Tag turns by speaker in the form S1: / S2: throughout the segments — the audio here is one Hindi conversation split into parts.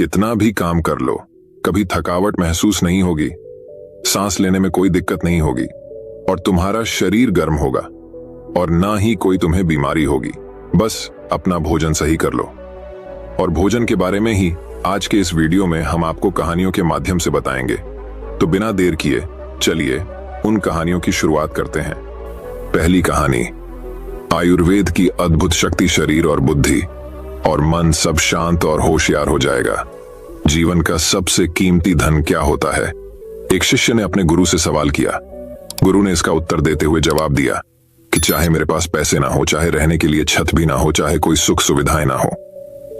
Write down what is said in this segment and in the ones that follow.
S1: कितना भी काम कर लो, कभी थकावट महसूस नहीं होगी, सांस लेने में कोई दिक्कत नहीं होगी और तुम्हारा शरीर गर्म होगा और ना ही कोई तुम्हें बीमारी होगी। बस अपना भोजन सही कर लो। और भोजन के बारे में ही आज के इस वीडियो में हम आपको कहानियों के माध्यम से बताएंगे। तो बिना देर किए चलिए उन कहानियों की शुरुआत करते हैं। पहली कहानी, आयुर्वेद की अद्भुत शक्ति। शरीर और बुद्धि और मन सब शांत और होशियार हो जाएगा। जीवन का सबसे कीमती धन क्या होता है? एक शिष्य ने अपने गुरु से सवाल किया। गुरु ने इसका उत्तर देते हुए जवाब दिया कि चाहे मेरे पास पैसे ना हो, चाहे रहने के लिए छत भी ना हो, चाहे कोई सुख सुविधाएं ना हो,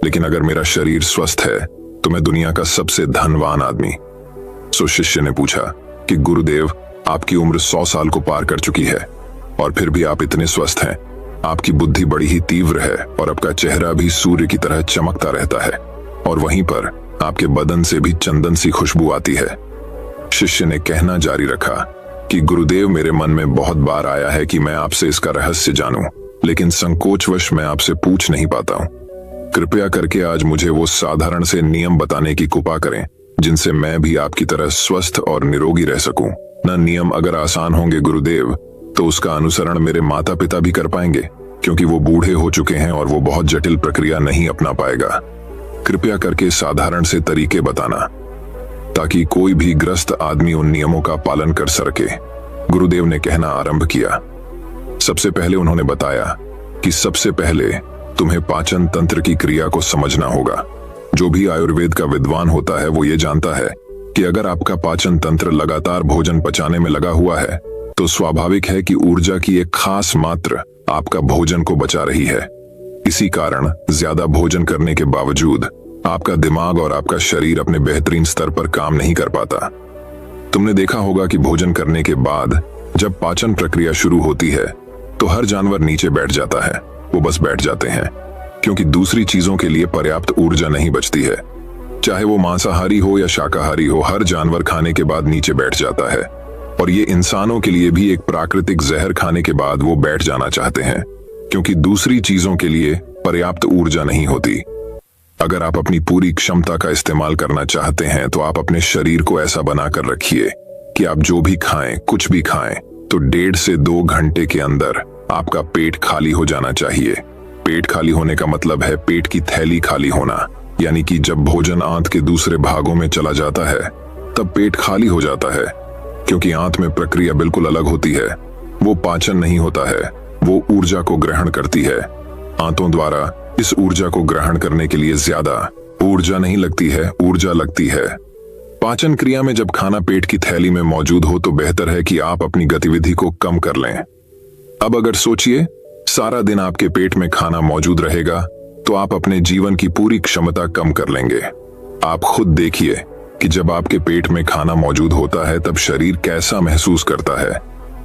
S1: लेकिन अगर मेरा शरीर स्वस्थ है तो मैं दुनिया का सबसे धनवान आदमी। सो शिष्य ने पूछा कि गुरुदेव, आपकी उम्र 100 साल को पार कर चुकी है और फिर भी आप इतने स्वस्थ हैं। आपकी बुद्धि बड़ी ही तीव्र है और आपका चेहरा भी सूर्य की तरह चमकता रहता है और वहीं पर आपके बदन से भी चंदन सी खुशबू आती है। शिष्य ने कहना जारी रखा कि गुरुदेव, मेरे मन में बहुत बार आया है कि मैं आपसे इसका रहस्य जानूं, लेकिन संकोचवश मैं आपसे पूछ नहीं पाता हूं। कृपया करके आज मुझे वो साधारण से नियम बताने की कृपा करें जिनसे मैं भी आपकी तरह स्वस्थ और निरोगी रह सकूं। न नियम अगर आसान होंगे गुरुदेव, तो उसका अनुसरण मेरे माता पिता भी कर पाएंगे, क्योंकि वो बूढ़े हो चुके हैं और वो बहुत जटिल प्रक्रिया नहीं अपना पाएगा। कृपया करके साधारण से तरीके बताना ताकि कोई भी ग्रस्त आदमी उन नियमों का पालन कर सके। गुरुदेव ने कहना आरंभ किया। सबसे पहले उन्होंने बताया कि सबसे पहले तुम्हें पाचन तंत्र की क्रिया को समझना होगा। जो भी आयुर्वेद का विद्वान होता है वो ये जानता है कि अगर आपका पाचन तंत्र लगातार भोजन पचाने में लगा हुआ है तो स्वाभाविक है कि ऊर्जा की एक खास मात्रा आपका भोजन को बचा रही है। इसी कारण ज्यादा भोजन करने के बावजूद आपका दिमाग और आपका शरीर अपने बेहतरीन स्तर पर काम नहीं कर पाता। तुमने देखा होगा कि भोजन करने के बाद जब पाचन प्रक्रिया शुरू होती है तो हर जानवर नीचे बैठ जाता है। वो बस बैठ जाते हैं क्योंकि दूसरी चीजों के लिए पर्याप्त ऊर्जा नहीं बचती है। चाहे वो मांसाहारी हो या शाकाहारी हो, हर जानवर खाने के बाद नीचे बैठ जाता है और ये इंसानों के लिए भी एक प्राकृतिक जहर खाने के बाद वो बैठ जाना चाहते हैं, क्योंकि दूसरी चीजों के लिए पर्याप्त ऊर्जा नहीं होती। अगर आप अपनी पूरी क्षमता का इस्तेमाल करना चाहते हैं तो आप अपने शरीर को ऐसा बनाकर रखिए कि आप जो भी खाएं, कुछ भी खाएं, तो 1.5 से 2 घंटे के अंदर आपका पेट खाली हो जाना चाहिए। पेट खाली होने का मतलब है पेट की थैली खाली होना, यानी कि जब भोजन आंत के दूसरे भागों में चला जाता है तब पेट खाली हो जाता है, क्योंकि आंत में प्रक्रिया बिल्कुल अलग होती है। वो पाचन नहीं होता है, वो ऊर्जा को ग्रहण करती है। आंतों द्वारा इस ऊर्जा को ग्रहण करने के लिए ज्यादा ऊर्जा नहीं लगती है, ऊर्जा लगती है। पाचन क्रिया में जब खाना पेट की थैली में मौजूद हो तो बेहतर है कि आप अपनी गतिविधि को कम कर लें। अब अगर सोचिए, सारा दिन आपके पेट में खाना मौजूद रहेगा तो आप अपने जीवन की पूरी क्षमता कम कर लेंगे। आप खुद देखिए कि जब आपके पेट में खाना मौजूद होता है तब शरीर कैसा महसूस करता है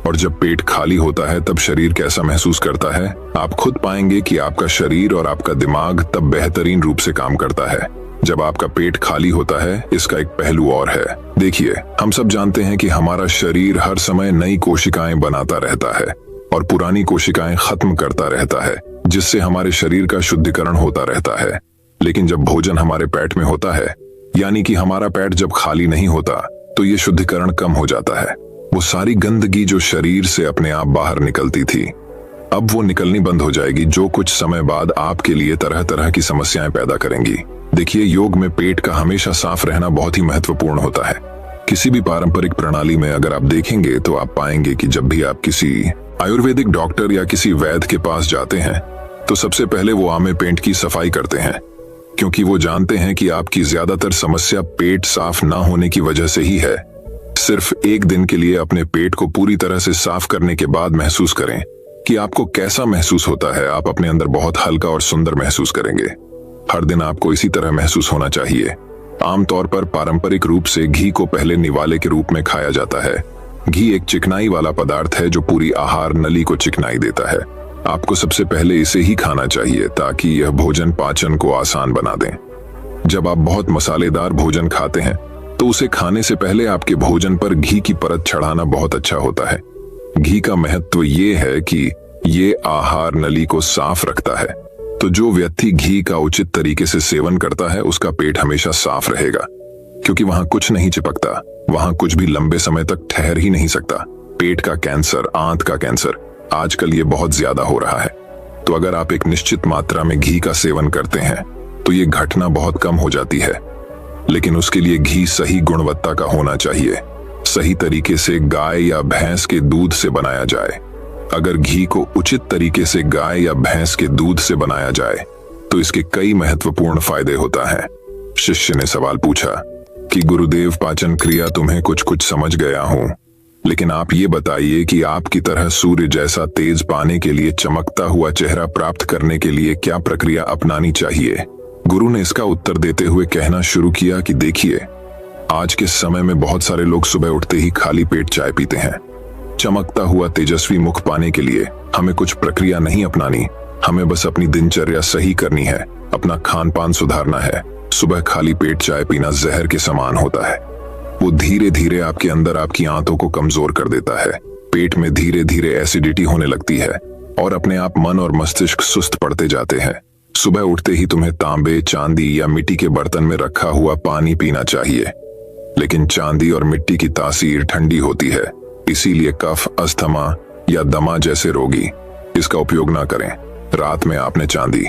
S1: और जब पेट खाली होता है तब शरीर कैसा महसूस करता है। आप खुद पाएंगे कि आपका शरीर और आपका दिमाग तब बेहतरीन रूप से काम करता है जब आपका पेट खाली होता है। इसका एक पहलू और है। देखिए, हम सब जानते हैं कि हमारा शरीर हर समय नई कोशिकाएं बनाता रहता है और पुरानी कोशिकाएं खत्म करता रहता है, जिससे हमारे शरीर का शुद्धिकरण होता रहता है। लेकिन जब भोजन हमारे पेट में होता है, यानी कि हमारा पेट जब खाली नहीं होता, तो ये शुद्धिकरण कम हो जाता है। वो सारी गंदगी जो शरीर से अपने आप बाहर निकलती थी, अब वो निकलनी बंद हो जाएगी, जो कुछ समय बाद आपके लिए तरह तरह की समस्याएं पैदा करेंगी। देखिए, योग में पेट का हमेशा साफ रहना बहुत ही महत्वपूर्ण होता है। किसी भी पारंपरिक प्रणाली में अगर आप देखेंगे तो आप पाएंगे कि जब भी आप किसी आयुर्वेदिक डॉक्टर या किसी वैद्य के पास जाते हैं तो सबसे पहले वो आमे पेट की सफाई करते हैं, क्योंकि वो जानते हैं कि आपकी ज्यादातर समस्या पेट साफ ना होने की वजह से ही है। सिर्फ एक दिन के लिए अपने पेट को पूरी तरह से साफ करने के बाद महसूस करें कि आपको कैसा महसूस होता है। आप अपने अंदर बहुत हल्का और सुंदर महसूस करेंगे। हर दिन आपको इसी तरह महसूस होना चाहिए। आमतौर पर पारंपरिक रूप से घी को पहले निवाले के रूप में खाया जाता है। घी एक चिकनाई वाला पदार्थ है जो पूरी आहार नली को चिकनाई देता है। आपको सबसे पहले इसे ही खाना चाहिए ताकि यह भोजन पाचन को आसान बना दें। जब आप बहुत मसालेदार भोजन खाते हैं तो उसे खाने से पहले आपके भोजन पर घी की परत चढ़ाना बहुत अच्छा होता है। घी का महत्व ये है कि ये आहार नली को साफ रखता है तो जो व्यक्ति घी का उचित तरीके से सेवन करता है उसका पेट हमेशा साफ रहेगा, क्योंकि वहां कुछ नहीं चिपकता, वहां कुछ भी लंबे समय तक ठहर ही नहीं सकता। पेट का कैंसर, आंत का कैंसर आजकल ये बहुत ज्यादा हो रहा है। तो अगर आप एक निश्चित मात्रा में घी का सेवन करते हैं तो ये घटना बहुत कम हो जाती है, लेकिन उसके लिए घी सही गुणवत्ता का होना चाहिए। सही तरीके से गाय या भैंस के दूध से बनाया जाए। अगर घी को उचित तरीके से गाय या भैंस के दूध से बनाया जाए तो इसके कई महत्वपूर्ण फायदे होता है। शिष्य ने सवाल पूछा कि गुरुदेव, पाचन क्रिया तुम्हें कुछ कुछ समझ गया हूं, लेकिन आप ये बताइए कि आपकी तरह सूर्य जैसा तेज पाने के लिए, चमकता हुआ चेहरा प्राप्त करने के लिए क्या प्रक्रिया अपनानी चाहिए। गुरु ने इसका उत्तर देते हुए कहना शुरू किया कि देखिए, आज के समय में बहुत सारे लोग सुबह उठते ही खाली पेट चाय पीते हैं। चमकता हुआ तेजस्वी मुख पाने के लिए हमें कुछ प्रक्रिया नहीं अपनानी, हमें बस अपनी दिनचर्या सही करनी है, अपना खान पान सुधारना है। सुबह खाली पेट चाय पीना जहर के समान होता है। वो धीरे धीरे आपके अंदर आपकी आंतों को कमजोर कर देता है। पेट में धीरे धीरे एसिडिटी होने लगती है और अपने आप मन और मस्तिष्क सुस्त पड़ते जाते हैं। सुबह उठते ही तुम्हें तांबे, चांदी या मिट्टी के बर्तन में रखा हुआ पानी पीना चाहिए, लेकिन चांदी और मिट्टी की तासीर ठंडी होती है, इसीलिए कफ, अस्थमा या दमा जैसे रोगी इसका उपयोग ना करें। रात में आपने चांदी,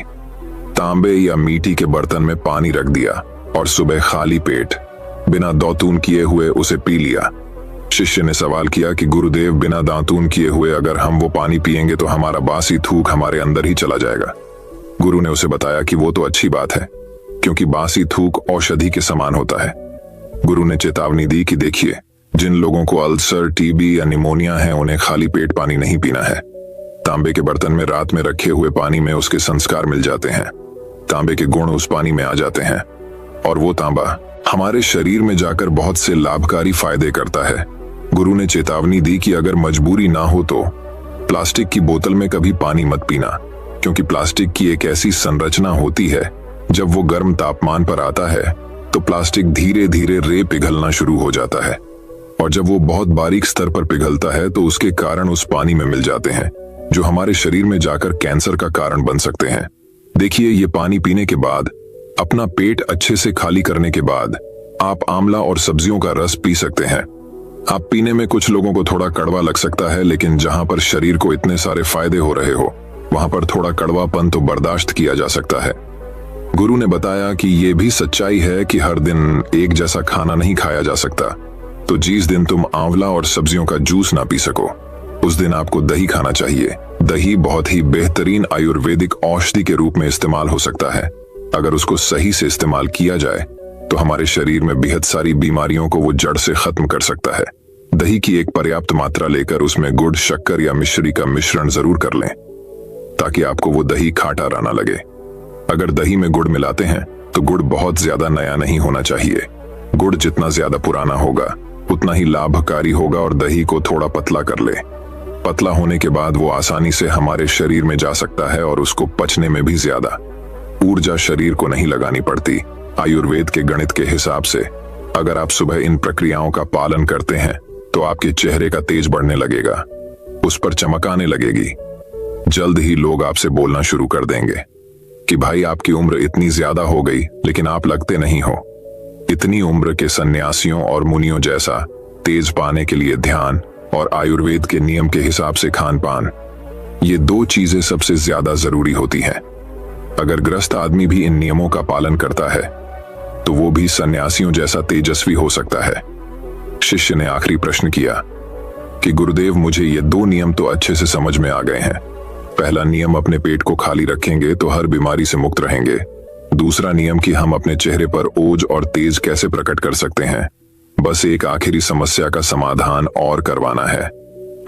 S1: तांबे या मिट्टी के बर्तन में पानी रख दिया और सुबह खाली पेट बिना दातून किए हुए उसे पी लिया। शिष्य ने सवाल किया कि गुरुदेव, बिना दातून किए हुए अगर हम वो पानी पिएंगे तो हमारा बासी थूक हमारे अंदर ही चला जाएगा। गुरु ने उसे बताया कि वो तो अच्छी बात है, क्योंकि बासी थूक औषधि के समान होता है। गुरु ने चेतावनी दी कि देखिए, जिन लोगों को अल्सर, टीबी या निमोनिया है उन्हें खाली पेट पानी नहीं पीना है। तांबे के बर्तन में रात में रखे हुए पानी में उसके संस्कार मिल जाते हैं, तांबे के गुण उस पानी में आ जाते हैं और वो तांबा हमारे शरीर में जाकर बहुत से लाभकारी फायदे करता है। गुरु ने चेतावनी दी कि अगर मजबूरी ना हो तो प्लास्टिक की बोतल में कभी पानी मत पीना, क्योंकि प्लास्टिक की एक ऐसी संरचना होती है, जब वो गर्म तापमान पर आता है तो प्लास्टिक धीरे धीरे रे पिघलना शुरू हो जाता है, और जब वो बहुत बारीक स्तर पर पिघलता है तो उसके कारण उस पानी में मिल जाते हैं, जो हमारे शरीर में जाकर कैंसर का कारण बन सकते हैं। देखिए, ये पानी पीने के बाद, अपना पेट अच्छे से खाली करने के बाद आप आंवला और सब्जियों का रस पी सकते हैं। आप पीने में कुछ लोगों को थोड़ा कड़वा लग सकता है, लेकिन जहां पर शरीर को इतने सारे फायदे हो रहे हो वहां पर थोड़ा कड़वापन तो बर्दाश्त किया जा सकता है। गुरु ने बताया कि यह भी सच्चाई है कि हर दिन एक जैसा खाना नहीं खाया जा सकता, तो जिस दिन तुम आंवला और सब्जियों का जूस ना पी सको उस दिन आपको दही खाना चाहिए। दही बहुत ही बेहतरीन आयुर्वेदिक औषधि के रूप में इस्तेमाल हो सकता है। अगर उसको सही से इस्तेमाल किया जाए तो हमारे शरीर में बेहद सारी बीमारियों को वो जड़ से खत्म कर सकता है। दही की एक पर्याप्त मात्रा लेकर उसमें गुड़, शक्कर या मिश्री का मिश्रण जरूर कर लें, ताकि आपको वो दही खाटा ना लगे। अगर दही में गुड़ मिलाते हैं तो गुड़ बहुत ज्यादा नया नहीं होना चाहिए। गुड़ जितना ज्यादा पुराना होगा उतना ही लाभकारी होगा, और दही को थोड़ा पतला कर ले। पतला होने के बाद वो आसानी से हमारे शरीर में जा सकता है और उसको पचने में भी ज्यादा ऊर्जा शरीर को नहीं लगानी पड़ती। आयुर्वेद के गणित के हिसाब से अगर आप सुबह इन प्रक्रियाओं का पालन करते हैं तो आपके चेहरे का तेज बढ़ने लगेगा, उस पर चमक आने लगेगी। जल्द ही लोग आपसे बोलना शुरू कर देंगे कि भाई, आपकी उम्र इतनी ज्यादा हो गई लेकिन आप लगते नहीं हो। इतनी उम्र के सन्यासियों और मुनियों जैसा तेज पाने के लिए ध्यान और आयुर्वेद के नियम के हिसाब से खान पान, ये दो चीजें सबसे ज्यादा जरूरी होती हैं। अगर ग्रस्त आदमी भी इन नियमों का पालन करता है तो वो भी सन्यासियों जैसा तेजस्वी हो सकता है। शिष्य ने आखिरी प्रश्न किया कि गुरुदेव, मुझे ये दो नियम तो अच्छे से समझ में आ गए हैं। पहला नियम, अपने पेट को खाली रखेंगे तो हर बीमारी से मुक्त रहेंगे। दूसरा नियम कि हम अपने चेहरे पर ओज और तेज कैसे प्रकट कर सकते हैं। बस एक आखिरी समस्या का समाधान और करवाना है।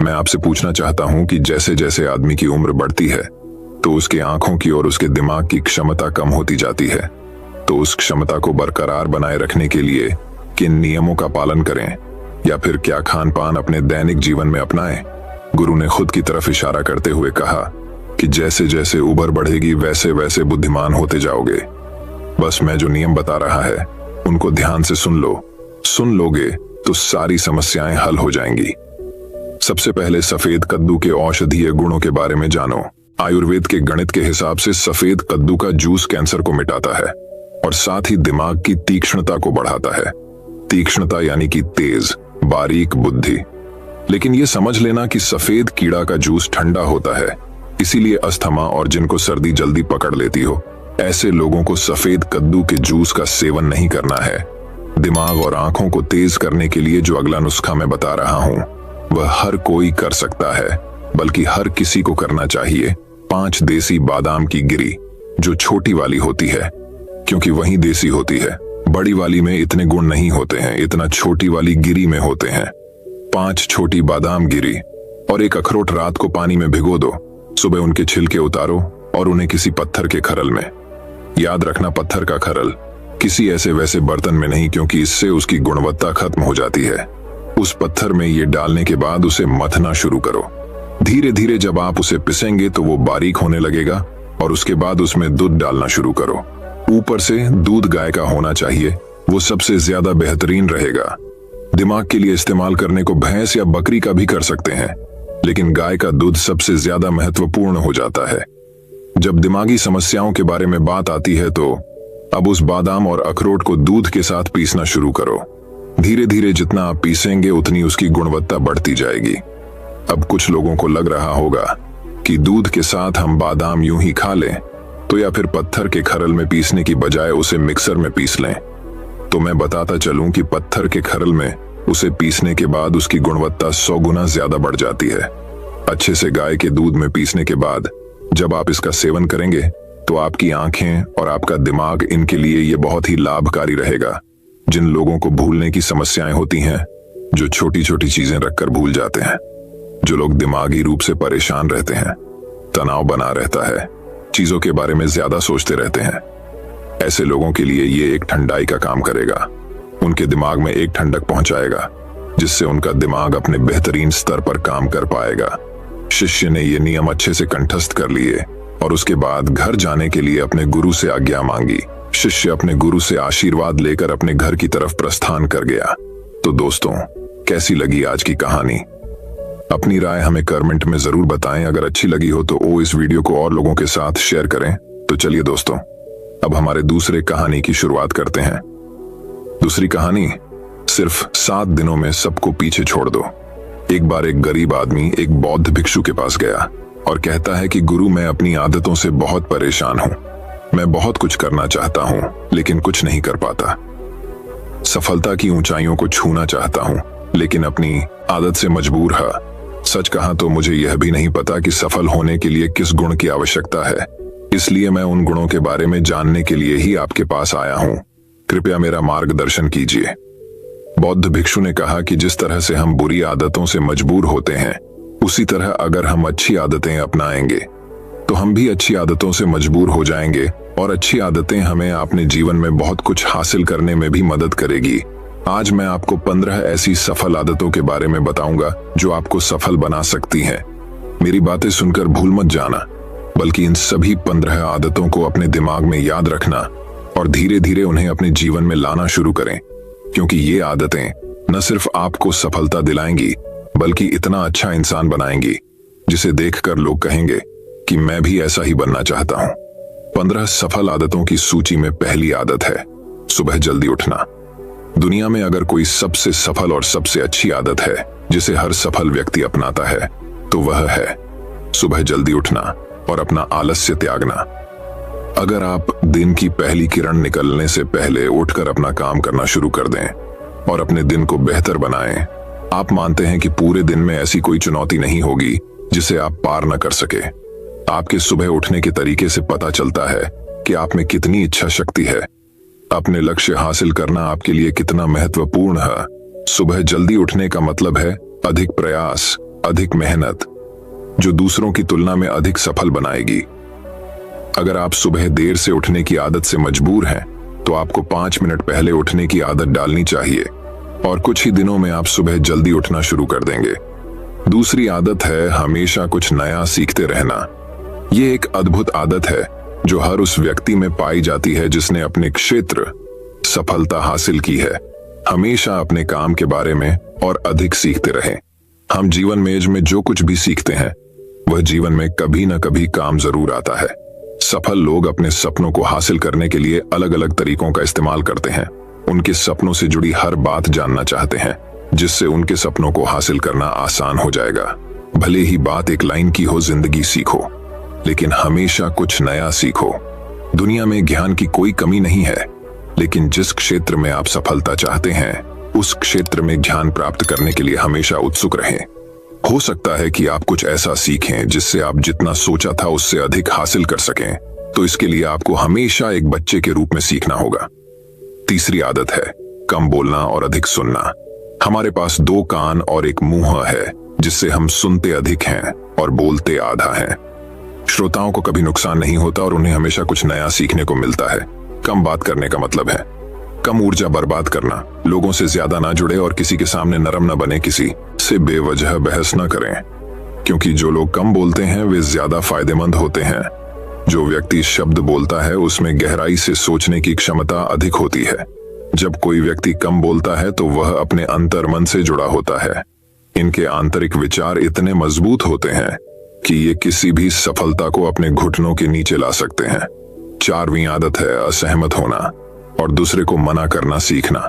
S1: मैं आपसे पूछना चाहता हूं कि जैसे जैसे आदमी की उम्र बढ़ती है तो उसके आंखों की और उसके दिमाग की क्षमता कम होती जाती है, तो उस क्षमता को बरकरार बनाए रखने के लिए किन नियमों का पालन करें, या फिर क्या खान पान अपने दैनिक जीवन में अपनाएं। गुरु ने खुद की तरफ इशारा करते हुए कहा कि जैसे जैसे उम्र बढ़ेगी वैसे वैसे बुद्धिमान होते जाओगे। बस मैं जो नियम बता रहा है उनको ध्यान से सुन लो। सुन लोगे तो सारी समस्याएं हल हो जाएंगी। सबसे पहले सफेद कद्दू के औषधीय गुणों के बारे में जानो। आयुर्वेद के गणित के हिसाब से सफेद कद्दू का जूस कैंसर को मिटाता है और साथ ही दिमाग की तीक्ष्णता को बढ़ाता है। तीक्ष्णता यानी कि तेज, बारीक बुद्धि। लेकिन यह समझ लेना कि सफेद कीड़ा का जूस ठंडा होता है, इसीलिए अस्थमा और जिनको सर्दी जल्दी पकड़ लेती हो, ऐसे लोगों को सफेद कद्दू के जूस का सेवन नहीं करना है। दिमाग और आंखों को तेज करने के लिए जो अगला नुस्खा मैं बता रहा हूं, वह हर कोई कर सकता है, बल्कि हर किसी को करना चाहिए। 5 देसी बादाम की गिरी, जो छोटी वाली होती है, क्योंकि वही देसी होती है। बड़ी वाली में इतने गुण नहीं होते हैं, इतना छोटी वाली गिरी में होते हैं। 5 छोटी बादाम गिरी और 1 अखरोट रात को पानी में भिगो दो। सुबह उनके छिलके उतारो और उन्हें किसी पत्थर के खरल में, याद रखना पत्थर का खरल, किसी ऐसे वैसे बर्तन में नहीं, क्योंकि इससे उसकी गुणवत्ता खत्म हो जाती है। उस पत्थर में ये डालने के बाद उसे मथना शुरू करो। धीरे धीरे जब आप उसे पिसेंगे तो वो बारीक होने लगेगा और उसके बाद उसमें दूध डालना शुरू करो। ऊपर से दूध गाय का होना चाहिए, वो सबसे ज्यादा बेहतरीन रहेगा। दिमाग के लिए इस्तेमाल करने को भैंस या बकरी का भी कर सकते हैं, लेकिन गाय का दूध सबसे ज्यादा महत्वपूर्ण हो जाता है। जब दिमागी समस्याओं के बारे में बात आती है तो अब उस बादाम और अखरोट को दूध के साथ पीसना शुरू करो। धीरे धीरे जितना आप पीसेंगे उतनी उसकी गुणवत्ता बढ़ती जाएगी। अब कुछ लोगों को लग रहा होगा कि दूध के साथ हम बादाम यूं ही खा लें, तो या फिर पत्थर के खरल में पीसने की बजाय उसे मिक्सर में पीस लें। तो मैं बताता चलूं कि पत्थर के खरल में उसे पीसने के बाद उसकी गुणवत्ता 100 गुना ज्यादा बढ़ जाती है। अच्छे से गाय के दूध में पीसने के बाद जब आप इसका सेवन करेंगे तो आपकी आंखें और आपका दिमाग, इनके लिए यह बहुत ही लाभकारी रहेगा। जिन लोगों को भूलने की समस्याएं होती हैं, जो छोटी छोटी चीजें रखकर भूल जाते हैं, जो लोग दिमागी रूप से परेशान रहते हैं, तनाव बना रहता है, चीजों के बारे में ज्यादा सोचते रहते हैं, ऐसे लोगों के लिए ये एक ठंडाई का काम करेगा। उनके दिमाग में एक ठंडक पहुंचाएगा, जिससे उनका दिमाग अपने बेहतरीन स्तर पर काम कर पाएगा। शिष्य ने ये नियम अच्छे से कंठस्थ कर लिए और उसके बाद घर जाने के लिए अपने गुरु से आज्ञा मांगी। शिष्य अपने गुरु से आशीर्वाद लेकर अपने घर की तरफ प्रस्थान कर गया। तो दोस्तों, कैसी लगी आज की कहानी? अपनी राय हमें कमेंट में जरूर बताएं। अगर अच्छी लगी हो तो इस वीडियो को और लोगों के साथ शेयर करें। तो चलिए दोस्तों, अब हमारे दूसरे कहानी की शुरुआत करते हैं। दूसरी कहानी, सिर्फ 7 दिनों में सबको पीछे छोड़ दो। एक बार एक गरीब आदमी एक बौद्ध भिक्षु के पास गया और कहता है कि गुरु, मैं अपनी आदतों से बहुत परेशान हूं। मैं बहुत कुछ करना चाहता हूं, लेकिन कुछ नहीं कर पाता। सफलता की ऊंचाइयों को छूना चाहता हूं, लेकिन अपनी आदत से मजबूर है। सच कहा तो मुझे यह भी नहीं पता कि सफल होने के लिए किस गुण की आवश्यकता है। इसलिए मैं उन गुणों के बारे में जानने के लिए ही आपके पास आया हूं। कृपया मेरा मार्गदर्शन कीजिए। बौद्ध भिक्षु ने कहा कि जिस तरह से हम बुरी आदतों से मजबूर होते हैं, उसी तरह अगर हम अच्छी आदतें अपनाएंगे तो हम भी अच्छी आदतों से मजबूर हो जाएंगे, और अच्छी आदतें हमें अपने जीवन में बहुत कुछ हासिल करने में भी मदद करेगी। आज मैं आपको 15 ऐसी सफल आदतों के बारे में बताऊंगा जो आपको सफल बना सकती हैं। मेरी बातें सुनकर भूल मत जाना, बल्कि इन सभी 15 आदतों को अपने दिमाग में याद रखना और धीरे धीरे उन्हें अपने जीवन में लाना शुरू करें, क्योंकि ये आदतें न सिर्फ आपको सफलता दिलाएंगी, बल्कि इतना अच्छा इंसान बनाएंगी जिसे देखकर लोग कहेंगे कि मैं भी ऐसा ही बनना चाहता हूं। 15 सफल आदतों की सूची में पहली आदत है सुबह जल्दी उठना। दुनिया में अगर कोई सबसे सफल और सबसे अच्छी आदत है जिसे हर सफल व्यक्ति अपनाता है, तो वह है सुबह जल्दी उठना और अपना आलस्य त्यागना। अगर आप दिन की पहली किरण निकलने से पहले उठकर अपना काम करना शुरू कर दें और अपने दिन को बेहतर बनाएं, आप मानते हैं कि पूरे दिन में ऐसी कोई चुनौती नहीं होगी जिसे आप पार न कर सके। आपके सुबह उठने के तरीके से पता चलता है कि आप में कितनी इच्छा शक्ति है। अपने लक्ष्य हासिल करना आपके लिए कितना महत्वपूर्ण है। सुबह जल्दी उठने का मतलब है अधिक प्रयास, अधिक मेहनत, जो दूसरों की तुलना में अधिक सफल बनाएगी। अगर आप सुबह देर से उठने की आदत से मजबूर हैं, तो आपको 5 मिनट पहले उठने की आदत डालनी चाहिए और कुछ ही दिनों में आप सुबह जल्दी उठना शुरू कर देंगे। दूसरी आदत है हमेशा कुछ नया सीखते रहना। ये एक अद्भुत आदत है जो हर उस व्यक्ति में पाई जाती है जिसने अपने क्षेत्र सफलता हासिल की है। हमेशा अपने काम के बारे में और अधिक सीखते रहें। हम जीवन में जो कुछ भी सीखते हैं वह जीवन में कभी न कभी काम जरूर आता है। सफल लोग अपने सपनों को हासिल करने के लिए अलग अलग तरीकों का इस्तेमाल करते हैं। उनके सपनों से जुड़ी हर बात जानना चाहते हैं, जिससे उनके सपनों को हासिल करना आसान हो जाएगा। भले ही बात एक लाइन की हो, जिंदगी सीखो, लेकिन हमेशा कुछ नया सीखो। दुनिया में ज्ञान की कोई कमी नहीं है, लेकिन जिस क्षेत्र में आप सफलता चाहते हैं उस क्षेत्र में ज्ञान प्राप्त करने के लिए हमेशा उत्सुक रहें। हो सकता है कि आप कुछ ऐसा सीखें जिससे आप जितना सोचा था उससे अधिक हासिल कर सकें, तो इसके लिए आपको हमेशा एक बच्चे के रूप में सीखना होगा। तीसरी आदत है कम बोलना और अधिक सुनना। हमारे पास 2 कान और एक मुंह है, जिससे हम सुनते अधिक हैं और बोलते आधा हैं। श्रोताओं को कभी नुकसान नहीं होता और उन्हें हमेशा कुछ नया सीखने को मिलता है। कम बात करने का मतलब है कम ऊर्जा बर्बाद करना। लोगों से ज्यादा ना जुड़े और किसी के सामने नरम न बने, किसी से बेवजह बहस न करें, क्योंकि जो लोग कम बोलते हैं वे ज्यादा फायदेमंद होते हैं। जो व्यक्ति शब्द बोलता है उसमें गहराई से सोचने की क्षमता अधिक होती है। जब कोई व्यक्ति कम बोलता है तो वह अपने अंतर्मन से जुड़ा होता है। इनके आंतरिक विचार इतने मजबूत होते हैं कि ये किसी भी सफलता को अपने घुटनों के नीचे ला सकते हैं। 4वीं आदत है असहमत होना और दूसरे को मना करना सीखना।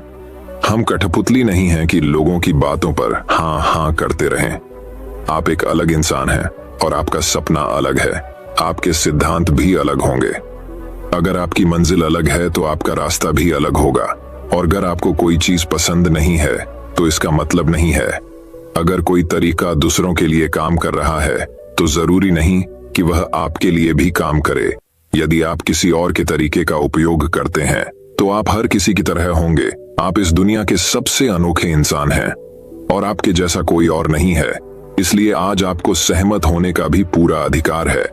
S1: हम कठपुतली नहीं हैं कि लोगों की बातों पर हाँ हाँ करते रहें। आप एक अलग इंसान हैं और आपका सपना अलग है। आपके सिद्धांत भी अलग होंगे। अगर आपकी मंजिल अलग है तो आपका रास्ता भी अलग होगा। और अगर आपको कोई चीज पसंद नहीं है तो इसका मतलब नहीं है। अगर कोई तरीका दूसरों के लिए काम कर रहा है तो जरूरी नहीं कि वह आपके लिए भी काम करे। यदि आप किसी और के तरीके का उपयोग करते हैं तो आप हर किसी की तरह होंगे। आप इस दुनिया के सबसे अनोखे इंसान हैं और आपके जैसा कोई और नहीं है। इसलिए आज आपको सहमत होने का भी पूरा अधिकार है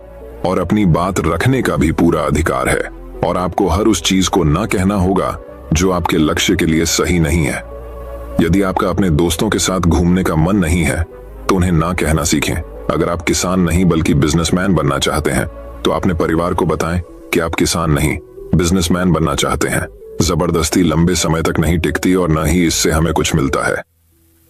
S1: और अपनी बात रखने का भी पूरा अधिकार है। और आपको हर उस चीज को ना कहना होगा जो आपके लक्ष्य के लिए सही नहीं है। यदि आपका अपने दोस्तों के साथ घूमने का मन नहीं है तो उन्हें ना कहना सीखें। अगर आप किसान नहीं बल्कि बिजनेसमैन बनना चाहते हैं तो अपने परिवार को बताएं कि आप किसान नहीं बिजनेसमैन बनना चाहते हैं। जबरदस्ती लंबे समय तक नहीं टिकती और न ही इससे हमें कुछ मिलता है।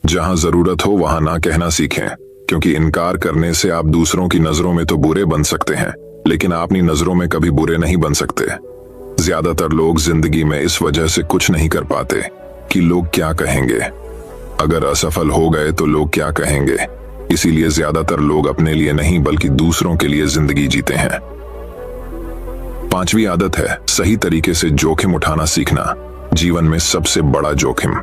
S1: जहां जरूरत हो वहां ना कहना सीखें, क्योंकि इनकार करने से आप दूसरों की नजरों में तो बुरे बन सकते हैं, लेकिन आप अपनी नजरों में कभी बुरे नहीं बन सकते। ज्यादातर लोग जिंदगी में इस वजह से कुछ नहीं कर पाते कि लोग क्या कहेंगे। अगर असफल हो गए तो लोग क्या कहेंगे, इसीलिए ज्यादातर लोग अपने लिए नहीं बल्कि दूसरों के लिए जिंदगी जीते हैं। 5वीं आदत है सही तरीके से जोखिम उठाना सीखना। जीवन में सबसे बड़ा जोखिम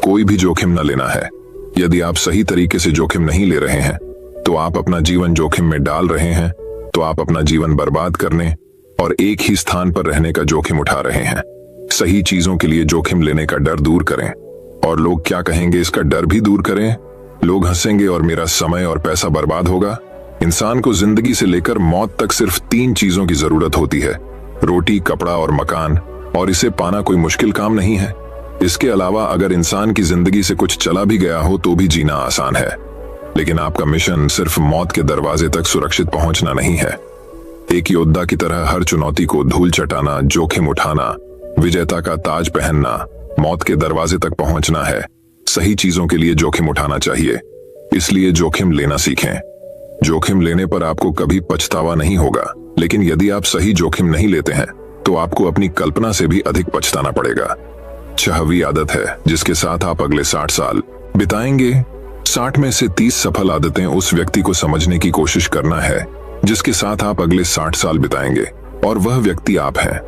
S1: कोई भी जोखिम न लेना है। यदि आप सही तरीके से जोखिम नहीं ले रहे हैं तो आप अपना जीवन जोखिम में डाल रहे हैं। तो आप अपना जीवन बर्बाद करने और एक ही स्थान पर रहने का जोखिम उठा रहे हैं। सही चीजों के लिए जोखिम लेने का डर दूर करें और लोग क्या कहेंगे इसका डर भी दूर करें। लोग हंसेंगे और मेरा समय और पैसा बर्बाद होगा। इंसान को जिंदगी से लेकर मौत तक सिर्फ 3 चीजों की जरूरत होती है, रोटी, कपड़ा और मकान, और इसे पाना कोई मुश्किल काम नहीं है। इसके अलावा अगर इंसान की जिंदगी से कुछ चला भी गया हो तो भी जीना आसान है। लेकिन आपका मिशन सिर्फ मौत के दरवाजे तक सुरक्षित पहुंचना नहीं है। एक योद्धा की तरह हर चुनौती को धूल चटाना, जोखिम उठाना, विजेता का ताज पहनना, मौत के दरवाजे तक पहुंचना है। सही चीजों के लिए जोखिम उठाना चाहिए, इसलिए जोखिम लेना सीखें। जोखिम लेने पर आपको कभी पछतावा नहीं होगा, लेकिन यदि आप सही जोखिम नहीं लेते हैं तो आपको अपनी कल्पना से भी अधिक पछताना पड़ेगा। 6वीं आदत है जिसके साथ आप अगले 60 साल बिताएंगे। 60 में से 30 सफल आदतें उस व्यक्ति को समझने की कोशिश करना है जिसके साथ आप अगले 60 साल बिताएंगे, और वह व्यक्ति आप हैं।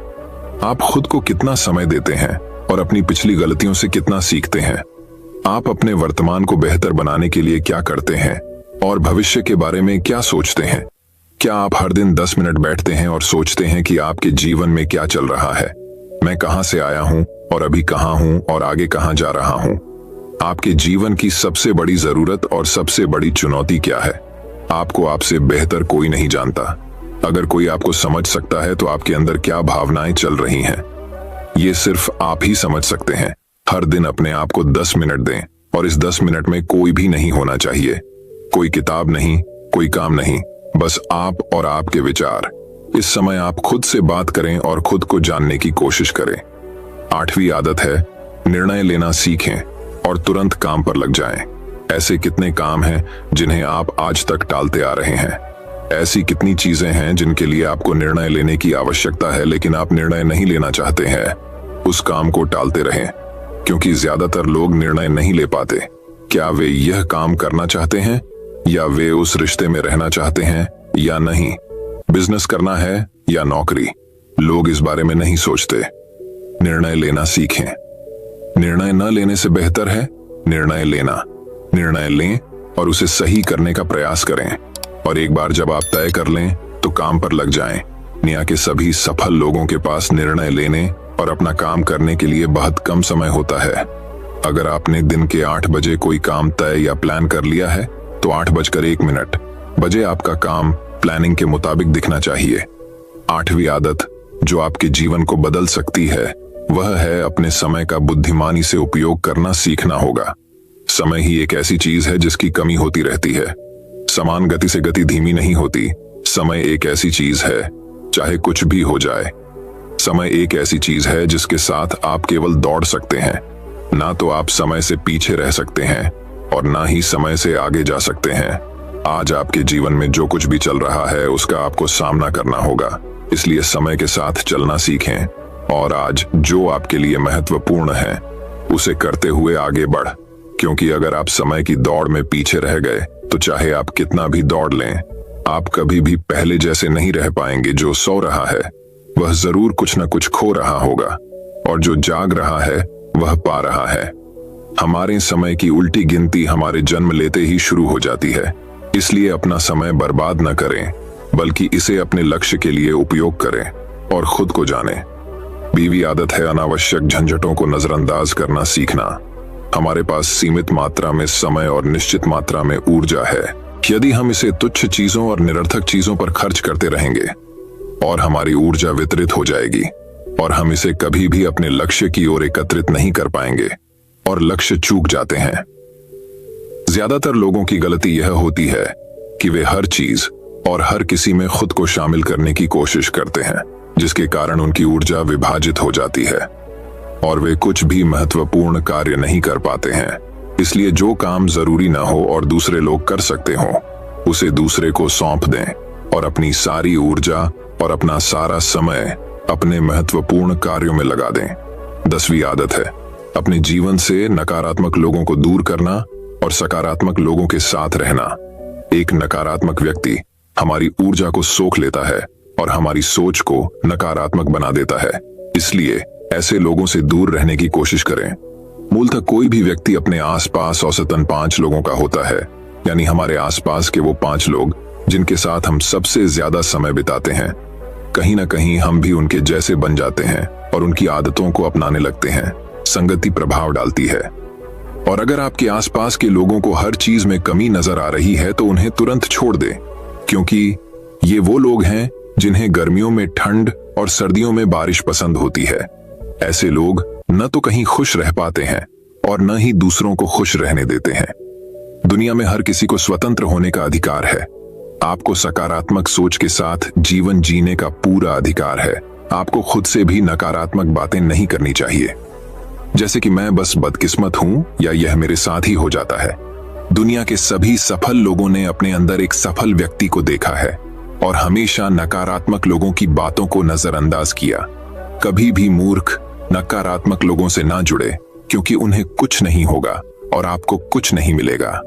S1: आप खुद को कितना समय देते हैं और अपनी पिछली गलतियों से कितना सीखते हैं। आप अपने वर्तमान को बेहतर बनाने के लिए क्या करते हैं और भविष्य के बारे में क्या सोचते हैं। क्या आप हर दिन 10 मिनट बैठते हैं और सोचते हैं कि आपके जीवन में क्या चल रहा है, मैं कहां से आया हूं और अभी कहां हूं और आगे कहां जा रहा हूं। आपके जीवन की सबसे बड़ी जरूरत और सबसे बड़ी चुनौती क्या है। आपको आपसे बेहतर कोई नहीं जानता। अगर कोई आपको समझ सकता है तो आपके अंदर क्या भावनाएं चल रही हैं, ये सिर्फ आप ही समझ सकते हैं। हर दिन अपने आप को 10 मिनट दें और इस 10 मिनट में कोई भी नहीं होना चाहिए। कोई किताब नहीं, कोई काम नहीं, बस आप और आपके विचार। इस समय आप खुद से बात करें और खुद को जानने की कोशिश करें। 8वीं आदत है निर्णय लेना सीखें और तुरंत काम पर लग जाएं। ऐसे कितने काम हैं जिन्हें आप आज तक टालते आ रहे हैं। ऐसी कितनी चीजें हैं जिनके लिए आपको निर्णय लेने की आवश्यकता है, लेकिन आप निर्णय नहीं लेना चाहते हैं। उस काम को टालते रहें, क्योंकि ज्यादातर लोग निर्णय नहीं ले पाते। क्या वे यह काम करना चाहते हैं, या वे उस रिश्ते में रहना चाहते हैं या नहीं। बिजनेस करना है या नौकरी, लोग इस बारे में नहीं सोचते। निर्णय लेना सीखें। निर्णय न लेने से बेहतर है निर्णय लेना। निर्णय लें और उसे सही करने का प्रयास करें, और एक बार जब आप तय कर लें तो काम पर लग जाएं। दुनिया के सभी सफल लोगों के पास निर्णय लेने और अपना काम करने के लिए बहुत कम समय होता है। अगर आपने दिन के 8 बजे कोई काम तय या प्लान कर लिया है तो 8:01 बजे आपका काम प्लानिंग के मुताबिक दिखना चाहिए। 8वीं आदत जो आपके जीवन को बदल सकती है वह है अपने समय का बुद्धिमानी से उपयोग करना सीखना होगा। समय ही एक ऐसी चीज है जिसकी कमी होती रहती है। समान गति से गति धीमी नहीं होती। समय एक ऐसी चीज है, चाहे कुछ भी हो जाए, समय एक ऐसी चीज है जिसके साथ आप केवल दौड़ सकते हैं। ना तो आप समय से पीछे रह सकते हैं और ना ही समय से आगे जा सकते हैं। आज आपके जीवन में जो कुछ भी चल रहा है उसका आपको सामना करना होगा, इसलिए समय के साथ चलना सीखें और आज जो आपके लिए महत्वपूर्ण है उसे करते हुए आगे बढ़। क्योंकि अगर आप समय की दौड़ में पीछे रह गए तो चाहे आप कितना भी दौड़ लें, आप कभी भी पहले जैसे नहीं रह पाएंगे। जो सो रहा है वह जरूर कुछ न कुछ खो रहा होगा, और जो जाग रहा है वह पा रहा है। हमारे समय की उल्टी गिनती हमारे जन्म लेते ही शुरू हो जाती है, इसलिए अपना समय बर्बाद न करें, बल्कि इसे अपने लक्ष्य के लिए उपयोग करें और खुद को जानें। 20वीं आदत है अनावश्यक झंझटों को नजरअंदाज करना सीखना। हमारे पास सीमित मात्रा में समय और निश्चित मात्रा में ऊर्जा है। यदि हम इसे तुच्छ चीजों और निरर्थक चीजों पर खर्च करते रहेंगे और हमारी ऊर्जा वितरित हो जाएगी और हम इसे कभी भी अपने लक्ष्य की ओर एकत्रित नहीं कर पाएंगे और लक्ष्य चूक जाते हैं। ज्यादातर लोगों की गलती यह होती है कि वे हर चीज और हर किसी में खुद को शामिल करने की कोशिश करते हैं, जिसके कारण उनकी ऊर्जा विभाजित हो जाती है और वे कुछ भी महत्वपूर्ण कार्य नहीं कर पाते हैं। इसलिए जो काम जरूरी ना हो और दूसरे लोग कर सकते हो उसे दूसरे को सौंप दें और अपनी सारी ऊर्जा और अपना सारा समय अपने महत्वपूर्ण कार्यों में लगा दें। 10वीं आदत है अपने जीवन से नकारात्मक लोगों को दूर करना और सकारात्मक लोगों के साथ रहना। एक नकारात्मक व्यक्ति हमारी ऊर्जा को सोख लेता है और हमारी सोच को नकारात्मक बना देता है, इसलिए ऐसे लोगों से दूर रहने की कोशिश करें। मूलतः कोई भी व्यक्ति अपने आसपास औसतन 5 लोगों का होता है, यानी हमारे आसपास के वो 5 लोग जिनके साथ हम सबसे ज्यादा समय बिताते हैं। कहीं ना कहीं हम भी उनके जैसे बन जाते हैं और उनकी आदतों को अपनाने लगते हैं। संगति प्रभाव डालती है, और अगर आपके आसपास के लोगों को हर चीज में कमी नजर आ रही है तो उन्हें तुरंत छोड़ दें, क्योंकि ये वो लोग हैं जिन्हें गर्मियों में ठंड और सर्दियों में बारिश पसंद होती है। ऐसे लोग न तो कहीं खुश रह पाते हैं और न ही दूसरों को खुश रहने देते हैं। दुनिया में हर किसी को स्वतंत्र होने का अधिकार है। आपको सकारात्मक सोच के साथ जीवन जीने का पूरा अधिकार है। आपको खुद से भी नकारात्मक बातें नहीं करनी चाहिए, जैसे कि मैं बस बदकिस्मत हूं या यह मेरे साथ ही हो जाता है। दुनिया के सभी सफल लोगों ने अपने अंदर एक सफल व्यक्ति को देखा है और हमेशा नकारात्मक लोगों की बातों को नजरअंदाज किया। कभी भी मूर्ख नकारात्मक लोगों से ना जुड़े, क्योंकि उन्हें कुछ नहीं होगा और आपको कुछ नहीं मिलेगा।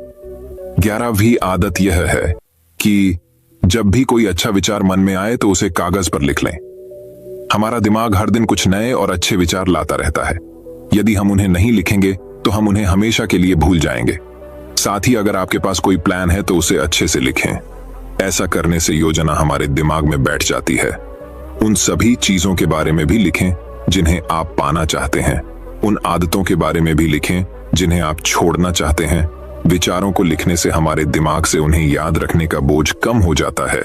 S1: 11वीं आदत यह है कि जब भी कोई अच्छा विचार मन में आए तो उसे कागज पर लिख लें। हमारा दिमाग हर दिन कुछ नए और अच्छे विचार लाता रहता है। यदि हम उन्हें नहीं लिखेंगे तो हम उन्हें हमेशा के लिए भूल जाएंगे। साथ ही अगर आपके पास कोई प्लान है तो उसे अच्छे से लिखें। ऐसा करने से योजना हमारे दिमाग में बैठ जाती है। उन सभी चीजों के बारे में भी लिखें जिन्हें आप पाना चाहते हैं। उन आदतों के बारे में भी लिखें जिन्हें आप छोड़ना चाहते हैं। विचारों को लिखने से हमारे दिमाग से उन्हें याद रखने का बोझ कम हो जाता है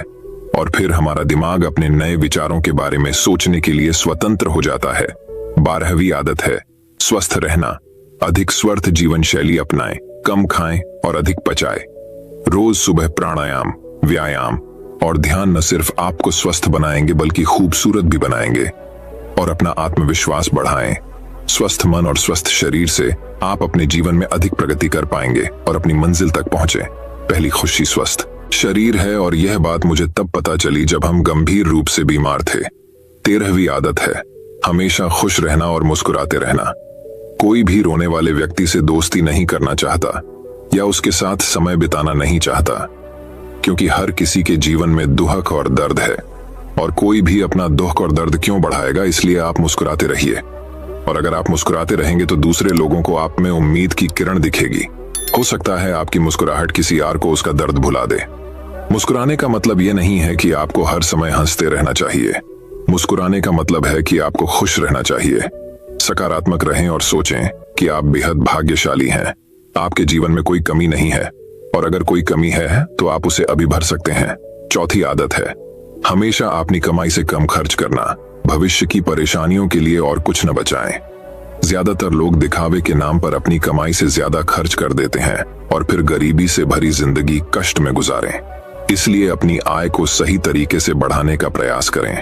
S1: और फिर हमारा दिमाग अपने नए विचारों के बारे में सोचने के लिए स्वतंत्र हो जाता है। 12वीं आदत है स्वस्थ रहना। अधिक स्वस्थ जीवन शैली अपनाएं, कम खाएं और अधिक पचाएं। रोज सुबह प्राणायाम, व्यायाम और ध्यान न सिर्फ आपको स्वस्थ बनाएंगे बल्कि खूबसूरत भी बनाएंगे। और अपना आत्मविश्वास बढ़ाएं। स्वस्थ मन और स्वस्थ शरीर से आप अपने जीवन में अधिक प्रगति कर पाएंगे और अपनी मंजिल तक पहुंचे। पहली खुशी स्वस्थ शरीर है, और यह बात मुझे तब पता चली जब हम गंभीर रूप से बीमार थे। 13वीं आदत है हमेशा खुश रहना और मुस्कुराते रहना। कोई भी रोने वाले व्यक्ति से दोस्ती नहीं करना चाहता या उसके साथ समय बिताना नहीं चाहता, क्योंकि हर किसी के जीवन में दुख और दर्द है, और कोई भी अपना दुख और दर्द क्यों बढ़ाएगा। इसलिए आप मुस्कुराते रहिए, और अगर आप मुस्कुराते रहेंगे तो दूसरे लोगों को आप में उम्मीद की किरण दिखेगी। हो सकता है आपकी मुस्कुराहट किसी और को उसका दर्द भुला दे। मुस्कुराने का मतलब यह नहीं है कि आपको हर समय हंसते रहना चाहिए। मुस्कुराने का मतलब है कि आपको खुश रहना चाहिए। सकारात्मक रहें और सोचें कि आप बेहद भाग्यशाली हैं। आपके जीवन में कोई कमी नहीं है, और अगर कोई कमी है तो आप उसे अभी भर सकते हैं। चौथी आदत है हमेशा अपनी कमाई से कम खर्च करना। भविष्य की परेशानियों के लिए और कुछ न बचाएं। ज्यादातर लोग दिखावे के नाम पर अपनी कमाई से ज्यादा खर्च कर देते हैं और फिर गरीबी से भरी जिंदगी कष्ट में गुजारें। इसलिए अपनी आय को सही तरीके से बढ़ाने का प्रयास करें।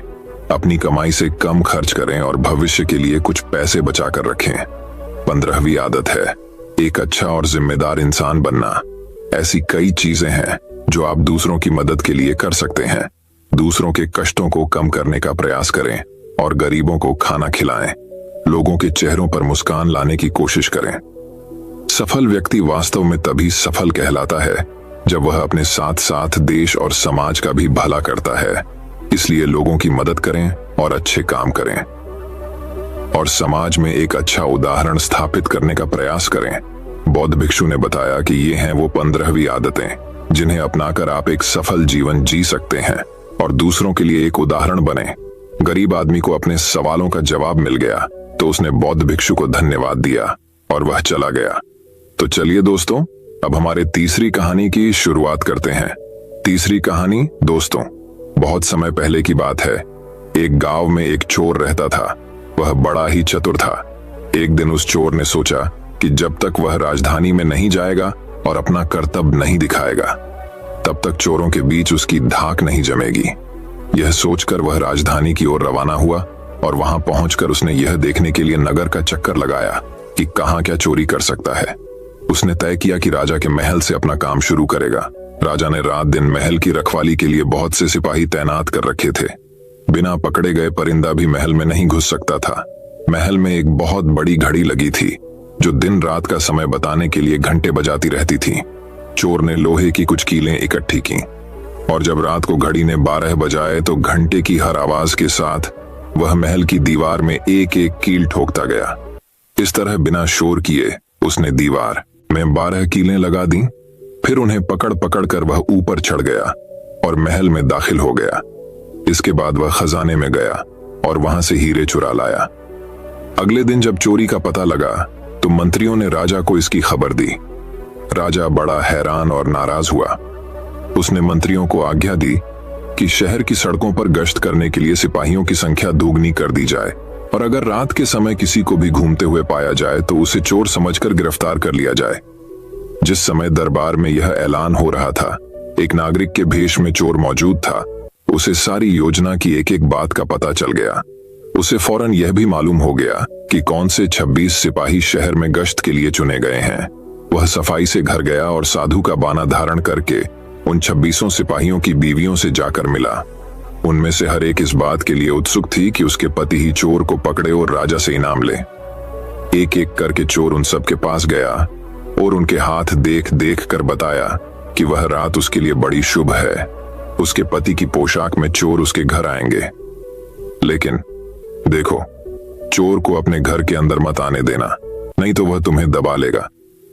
S1: अपनी कमाई से कम खर्च करें और भविष्य के लिए कुछ पैसे बचा कर रखें। 15वीं आदत है एक अच्छा और जिम्मेदार इंसान बनना। ऐसी कई चीजें हैं जो आप दूसरों की मदद के लिए कर सकते हैं। दूसरों के कष्टों को कम करने का प्रयास करें और गरीबों को खाना खिलाएं। लोगों के चेहरों पर मुस्कान लाने की कोशिश करें। सफल व्यक्ति वास्तव में तभी सफल कहलाता है जब वह अपने साथ साथ देश और समाज का भी भला करता है। इसलिए लोगों की मदद करें और अच्छे काम करें, और समाज में एक अच्छा उदाहरण स्थापित करने का प्रयास करें। बौद्ध भिक्षु ने बताया कि ये हैं वो 15वीं आदतें जिन्हें अपनाकर आप एक सफल जीवन जी सकते हैं और दूसरों के लिए एक उदाहरण बने। गरीब आदमी को अपने सवालों का जवाब मिल गया तो उसने बौद्ध भिक्षु को धन्यवाद दिया और वह चला गया। तो चलिए दोस्तों, अब हमारे तीसरी कहानी की शुरुआत करते हैं। तीसरी कहानी दोस्तों, बहुत समय पहले की बात है। एक गांव में एक चोर रहता था। वह बड़ा ही चतुर था। एक दिन उस चोर ने सोचा कि जब तक वह राजधानी में नहीं जाएगा और अपना कर्तव्य नहीं दिखाएगा, तब तक चोरों के बीच उसकी धाक नहीं जमेगी। यह सोचकर वह राजधानी की ओर रवाना हुआ और वहां पहुंचकर उसने यह देखने के लिए नगर का चक्कर लगाया कि कहां क्या चोरी कर सकता है। उसने तय किया कि राजा के महल से अपना काम शुरू करेगा। राजा ने रात दिन महल की रखवाली के लिए बहुत से सिपाही तैनात कर रखे थे। बिना पकड़े गए परिंदा भी महल में नहीं घुस सकता था। महल में एक बहुत बड़ी घड़ी लगी थी जो दिन रात का समय बताने के लिए घंटे बजाती रहती थी। चोर ने लोहे की कुछ कीलें इकट्ठी की और जब रात को घड़ी ने 12 बजाए तो घंटे की हर आवाज के साथ वह महल की दीवार में एक एक कील ठोकता गया। इस तरह बिना शोर किए उसने दीवार में 12 कीलें लगा दी। फिर उन्हें पकड़ पकड़ कर वह ऊपर चढ़ गया और महल में दाखिल हो गया। इसके बाद वह खजाने में गया और वहां से हीरे चुरा लाया। अगले दिन जब चोरी का पता लगा तो मंत्रियों ने राजा को इसकी खबर दी। राजा बड़ा हैरान और नाराज हुआ। उसने मंत्रियों को आज्ञा दी कि शहर की सड़कों पर गश्त करने के लिए सिपाहियों की संख्या दोगुनी कर दी जाए, और अगर रात के समय किसी को भी घूमते हुए पाया जाए तो उसे चोर समझकर गिरफ्तार कर लिया जाए। जिस समय दरबार में यह ऐलान हो रहा था, एक नागरिक के भेष में चोर मौजूद था। उसे सारी योजना की एक एक बात का पता चल गया। उसे फौरन यह भी मालूम हो गया कि कौन से 26 सिपाही शहर में गश्त के लिए चुने गए हैं। वह सफाई से घर गया और साधु का बाना धारण करके उन 26 सिपाहियों की बीवियों से जाकर मिला। उनमें से हर एक इस बात के लिए उत्सुक थी कि उसके पति ही चोर को पकड़े और राजा से इनाम ले। एक एक करके चोर उन सब के पास गया और उनके हाथ देख देख कर बताया कि वह रात उसके लिए बड़ी शुभ है। उसके पति की पोशाक में चोर उसके घर आएंगे। लेकिन देखो, चोर को अपने घर के अंदर मत आने देना, नहीं तो वह तुम्हें दबा लेगा।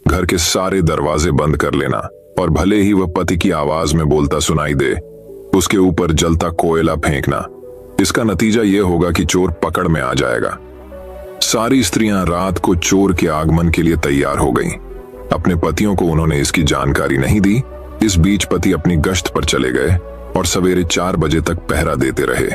S1: घर के सारे दरवाजे बंद कर लेना और भले ही वह पति की आवाज में बोलता सुनाई दे, उसके ऊपर जलता कोयला फेंकना। इसका नतीजा यह होगा कि चोर पकड़ में आ जाएगा। सारी स्त्रियां रात को चोर के आगमन के लिए तैयार हो गईं। अपने पतियों को उन्होंने इसकी जानकारी नहीं दी। इस बीच पति अपनी गश्त पर चले गए और सवेरे 4 बजे तक पहरा देते रहे।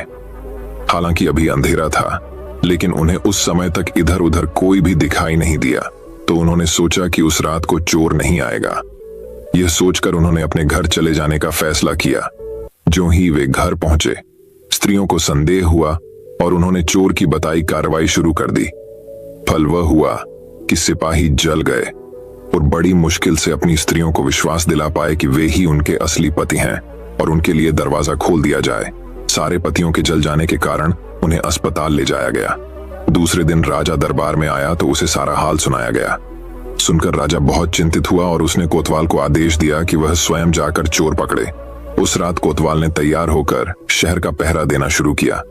S1: हालांकि अभी अंधेरा था, लेकिन उन्हें उस समय तक इधर उधर कोई भी दिखाई नहीं दिया, तो उन्होंने सोचा कि उस रात को चोर नहीं आएगा। यह सोचकर उन्होंने अपने घर चले जाने का फैसला किया। जो ही वे घर पहुंचे, स्त्रियों को संदेह हुआ और उन्होंने चोर की बताई कार्रवाई शुरू कर दी। फल वह हुआ कि सिपाही जल गए और बड़ी मुश्किल से अपनी स्त्रियों को विश्वास दिला पाए कि वे ही उनके असली पति हैं और उनके लिए दरवाजा खोल दिया जाए। सारे पतियों के जल जाने के कारण उन्हें अस्पताल ले जाया गया। दूसरे दिन राजा दरबार में आया तो उसे सारा हाल सुनाया गया। सुनकर राजा बहुत चिंतित हुआ और उसने कोतवाल को आदेश दिया कि वह स्वयं जाकर चोर पकड़े। उस रात कोतवाल ने तैयार होकर शहर का पहरा देना शुरू किया।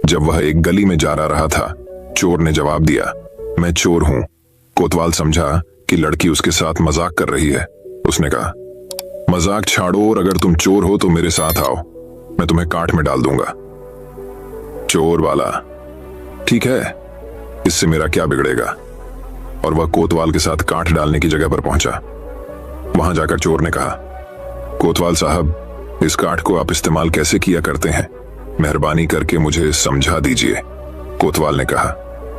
S1: जब वह एक गली में जा रहा था, चोर ने जवाब दिया, मैं चोर हूं। कोतवाल समझा कि लड़की उसके साथ मजाक कर रही है। उसने कहा, मजाक छाड़ो और अगर तुम चोर हो तो मेरे साथ आओ, मैं तुम्हें काट में डाल दूंगा। चोर वाला, ठीक है, इससे मेरा क्या बिगड़ेगा। और वह कोतवाल के साथ काट डालने की जगह पर पहुंचा। वहां जाकर चोर ने कहा, कोतवाल साहब, इस काठ को आप इस्तेमाल कैसे किया करते हैं, मेहरबानी करके मुझे समझा दीजिए। कोतवाल ने कहा,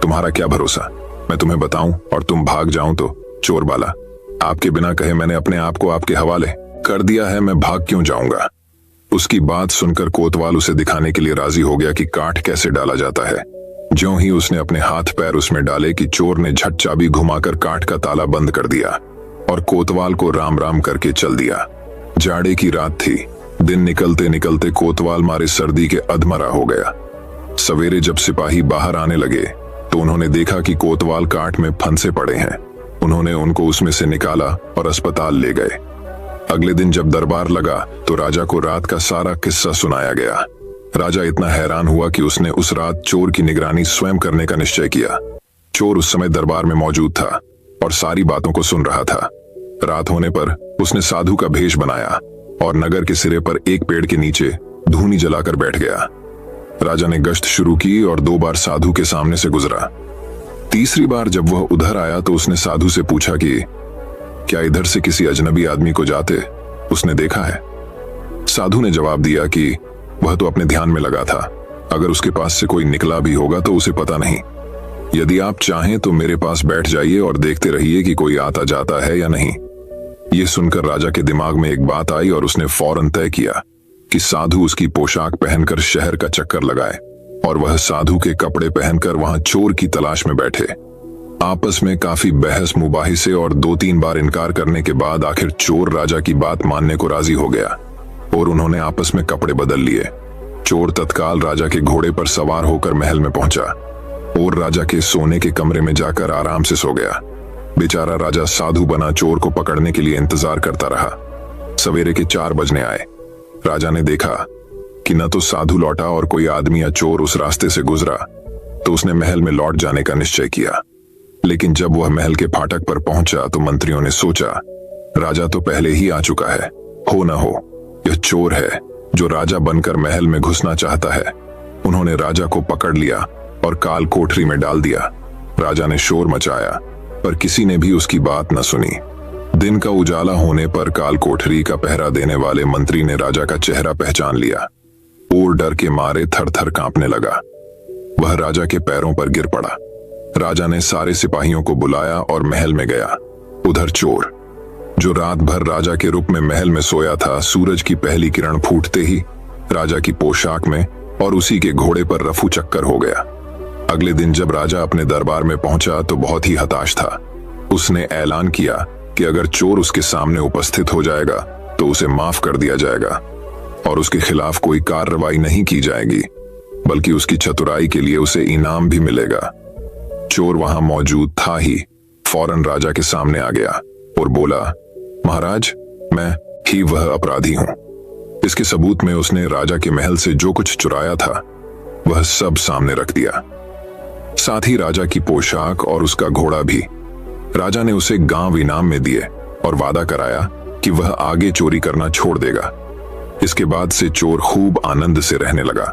S1: तुम्हारा क्या भरोसा, मैं तुम्हें बताऊं और तुम भाग जाऊं तो। चोर वाला, आपके बिना कहे मैंने अपने आप को आपके हवाले कर दिया है, मैं भाग क्यों जाऊंगा। उसकी बात सुनकर कोतवाल उसे दिखाने के लिए राजी हो गया कि काठ कैसे डाला जाता है। ज्यों ही उसने अपने हाथ पैर उसमें डाले कि चोर ने झट चाबी घुमाकर काठ का ताला बंद कर दिया और कोतवाल को राम राम करके चल दिया। जाड़े की रात थी। दिन निकलते निकलते कोतवाल मारे सर्दी के अधमरा हो गया। सवेरे जब सिपाही बाहर आने लगे तो उन्होंने देखा कि कोतवाल काठ में फंसे पड़े हैं। उन्होंने उनको उसमें से निकाला और अस्पताल ले गए। अगले दिन जब दरबार लगा तो राजा को रात का सारा किस्सा सुनाया गया। राजा इतना हैरान हुआ कि उसने उस रात चोर की निगरानी स्वयं करने का निश्चय किया। चोर उस समय दरबार में मौजूद था और सारी बातों को सुन रहा था। रात होने पर उसने साधु का भेष बनाया और नगर के सिरे पर एक पेड़ के नीचे धूनी जलाकर बैठ गया। राजा ने गश्त शुरू की और 2 बार साधु के सामने से गुजरा। तीसरी बार जब वह उधर आया तो उसने साधु से पूछा कि क्या इधर से किसी अजनबी आदमी को जाते उसने देखा है। साधु ने जवाब दिया कि वह तो अपने ध्यान में लगा था, अगर उसके पास से कोई निकला भी होगा तो उसे पता नहीं। यदि आप चाहें तो मेरे पास बैठ जाइए और देखते रहिए कि कोई आता जाता है या नहीं। यह सुनकर राजा के दिमाग में एक बात आई और उसने फौरन तय किया कि साधु उसकी पोशाक पहनकर शहर का चक्कर लगाए और वह साधु के कपड़े पहनकर वहां चोर की तलाश में बैठे। आपस में काफी बहस मुबाहिसे और 2-3 बार इनकार करने के बाद आखिर चोर राजा की बात मानने को राजी हो गया और उन्होंने आपस में कपड़े बदल लिए। चोर तत्काल राजा के घोड़े पर सवार होकर महल में पहुंचा और राजा के सोने के कमरे में जाकर आराम से सो गया। बेचारा राजा साधु बना चोर को पकड़ने के लिए इंतजार करता रहा। सवेरे के 4 बजने आए। राजा ने देखा कि न तो साधु लौटा और कोई आदमी या चोर उस रास्ते से गुजरा, तो उसने महल में लौट जाने का निश्चय किया। लेकिन जब वह महल के फाटक पर पहुंचा तो मंत्रियों ने सोचा, राजा तो पहले ही आ चुका है, हो न हो यह चोर है जो राजा बनकर महल में घुसना चाहता है। उन्होंने राजा को पकड़ लिया और काल कोठरी में डाल दिया। राजा ने शोर मचाया पर किसी ने भी उसकी बात न सुनी। दिन का उजाला होने पर काल कोठरी का पहरा देने वाले मंत्री ने राजा का चेहरा पहचान लिया और डर के मारे थर-थर कांपने लगा। वह राजा के पैरों पर गिर पड़ा। राजा ने सारे सिपाहियों को बुलाया और महल में गया। उधर चोर, जो रात भर राजा के रूप में महल में सोया था, सूरज की पहली किरण फूटते ही राजा की पोशाक में और उसी के घोड़े पर रफू चक्कर हो गया। अगले दिन जब राजा अपने दरबार में पहुंचा तो बहुत ही हताश था। उसने ऐलान किया कि अगर चोर उसके सामने उपस्थित हो जाएगा तो उसे माफ कर दिया जाएगा और उसके खिलाफ कोई कार्रवाई नहीं की जाएगी, बल्कि उसकी चतुराई के लिए उसे इनाम भी मिलेगा। चोर वहां मौजूद था ही फौरन राजा के सामने आ गया और बोला, महाराज, मैं ही वह अपराधी हूं। इसके सबूत में उसने राजा के महल से जो कुछ चुराया था वह सब सामने रख दिया, साथ ही राजा की पोशाक और उसका घोड़ा भी। राजा ने उसे गांव इनाम में दिए और वादा कराया कि वह आगे चोरी करना छोड़ देगा। इसके बाद से चोर खूब आनंद से रहने लगा।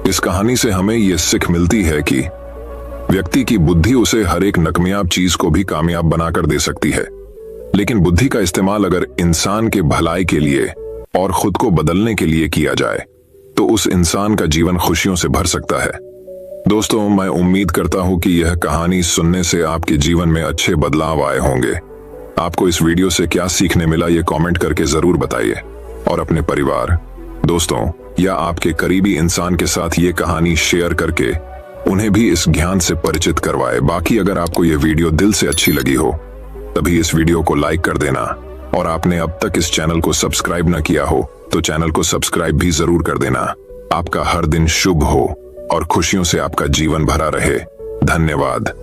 S1: इस कहानी से हमें यह सीख मिलती है कि व्यक्ति की बुद्धि उसे हर एक नाकामयाब चीज को भी कामयाब बनाकर दे सकती है, लेकिन बुद्धि का इस्तेमाल अगर इंसान के भलाई के लिए और खुद को बदलने के लिए किया जाए तो उस इंसान का जीवन खुशियों से भर सकता है। दोस्तों, मैं उम्मीद करता हूं कि यह कहानी सुनने से आपके जीवन में अच्छे बदलाव आए होंगे। आपको इस वीडियो से क्या सीखने मिला ये कमेंट करके जरूर बताइए और अपने परिवार, दोस्तों या आपके करीबी इंसान के साथ ये कहानी शेयर करके उन्हें भी इस ज्ञान से परिचित करवाए। बाकी अगर आपको ये वीडियो दिल से अच्छी लगी हो तभी इस वीडियो को लाइक कर देना, और आपने अब तक इस चैनल को सब्सक्राइब न किया हो तो चैनल को सब्सक्राइब भी जरूर कर देना। आपका हर दिन शुभ हो और खुशियों से आपका जीवन भरा रहे। धन्यवाद।